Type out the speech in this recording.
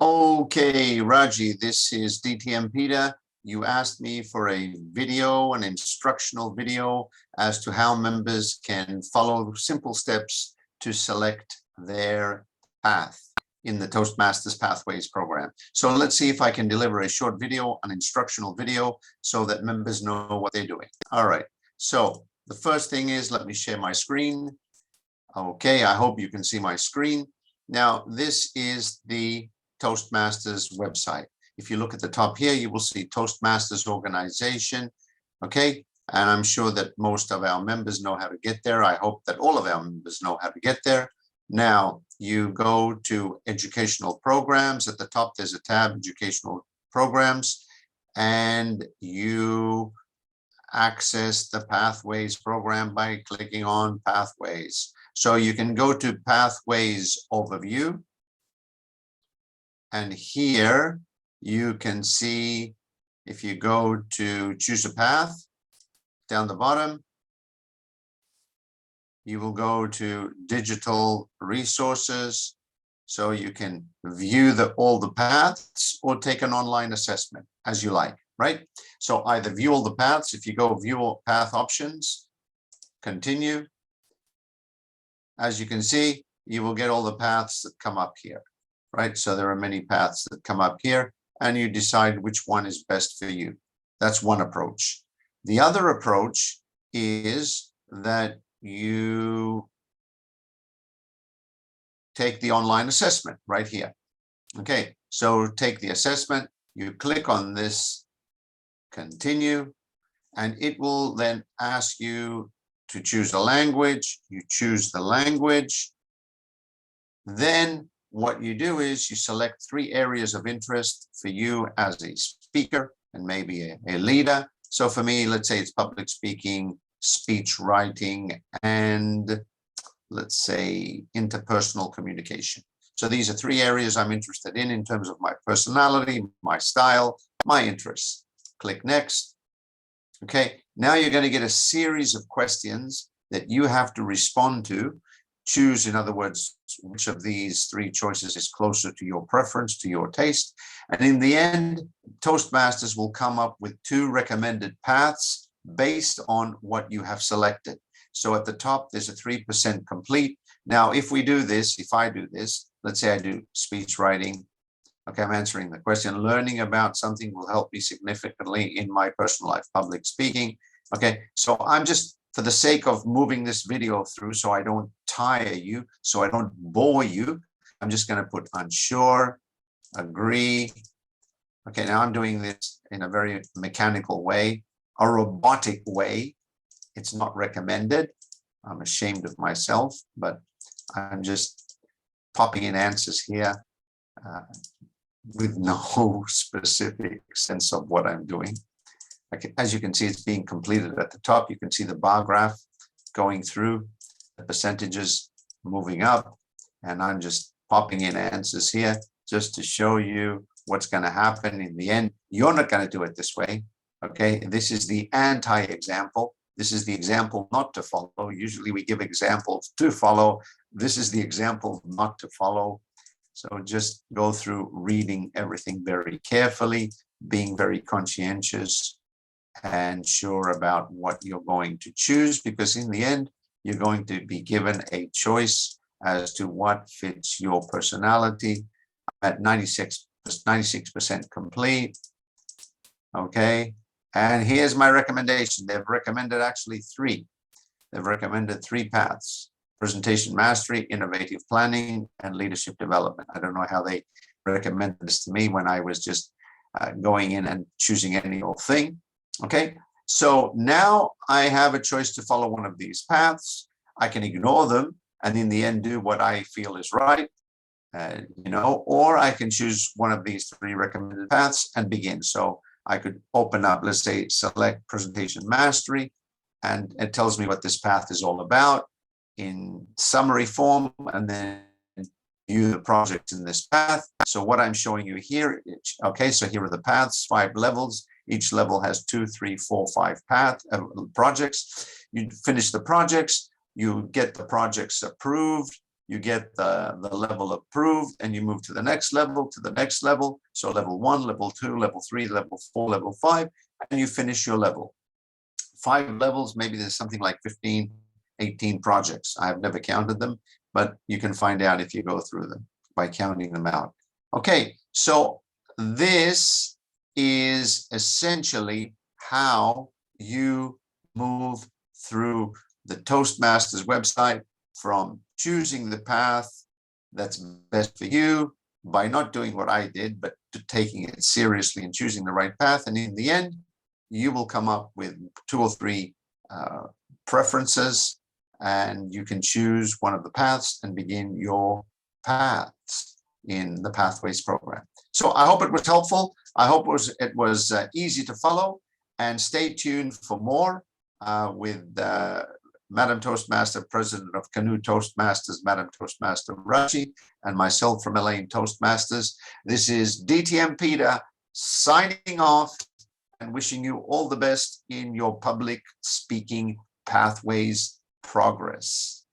Okay, Raji, this is DTM Peter. You asked me for a video, an instructional video as to how members can follow simple steps to select their path in the Toastmasters Pathways program. So let's see if I can deliver a short video, an instructional video, so that members know what they're doing. All right, so the first thing is, let me share my screen. Okay, I hope you can see my screen. Now, this is the Toastmasters website. If you look at the top here, you will see Toastmasters organization. Okay, and I'm sure that most of our members know how to get there. I hope that all of our members know how to get there. Now, you go to educational programs. At the top, there's a tab, educational programs, and you access the Pathways program by clicking on Pathways. So you can go to Pathways Overview. And here you can see, if you go to choose a path, down the bottom, you will go to digital resources. So you can view all the paths or take an online assessment as you like, right? So either view all the paths. If you go view all path options, continue. As you can see, you will get all the paths that come up here, right? So there are many paths that come up here, and you decide which one is best for you. That's one approach. The other approach is that you take the online assessment right here. Okay, so take the assessment, you click on this, continue, and it will then ask you to choose a language. You choose the language. Then what you do is you select 3 areas of interest for you as a speaker and maybe a leader. So for me, let's say it's public speaking, speech writing, and let's say interpersonal communication. So these are 3 areas I'm interested in terms of my personality, my style, my interests. Click next. Okay, now you're going to get a series of questions that you have to respond to. Choose, in other words, which of these 3 choices is closer to your preference, to your taste. And in the end, Toastmasters will come up with 2 recommended paths based on what you have selected. So at the top, there's a 3% complete. Now, if we do this, if I do this, let's say I do speech writing. Okay, I'm answering the question. Learning about something will help me significantly in my personal life, public speaking. Okay, so I'm just, for the sake of moving this video through so I don't tire you, so I don't bore you, I'm just going to put unsure, agree. Okay, now I'm doing this in a very mechanical way, a robotic way. It's not recommended. I'm ashamed of myself, but I'm just popping in answers here with no specific sense of what I'm doing. As you can see, it's being completed at the top. You can see the bar graph going through, the percentages moving up, and I'm just popping in answers here just to show you what's going to happen in the end. You're not going to do it this way. Okay, this is the anti-example. This is the example not to follow. Usually we give examples to follow. This is the example not to follow. So just go through reading everything very carefully, being very conscientious and sure about what you're going to choose, because in the end, you're going to be given a choice as to what fits your personality. At 96% complete. Okay. And here's my recommendation. They've recommended actually 3. They've recommended 3 paths: presentation mastery, innovative planning, and leadership development. I don't know how they recommended this to me when I was just going in and choosing any old thing. Okay, so now I have a choice to follow one of these paths. I can ignore them and in the end do what I feel is right, or I can choose one of these 3 recommended paths and begin. So I could open up, let's say, select presentation mastery, and it tells me what this path is all about in summary form, and then view the projects in this path. So what I'm showing you here, okay, so here are the paths, 5 levels. Each level has 2, 3, 4, 5 projects. You finish the projects, you get the projects approved, you get the level approved, and you move to the next level, to the next level. So level 1, level 2, level 3, level 4, level 5, and you finish your level. 5 levels, maybe there's something like 15, 18 projects. I've never counted them, but you can find out if you go through them by counting them out. Okay, so this is essentially how you move through the Toastmasters website, from choosing the path that's best for you by not doing what I did, but to taking it seriously and choosing the right path. And in the end, you will come up with 2 or 3 preferences, and you can choose one of the paths and begin your paths in the Pathways program. So I hope it was helpful. I hope it was easy to follow, and stay tuned for more with Madam Toastmaster, President of Canoe Toastmasters, Madam Toastmaster Rashi, and myself from Elaine Toastmasters. This is DTM Peter signing off and wishing you all the best in your public speaking pathways progress.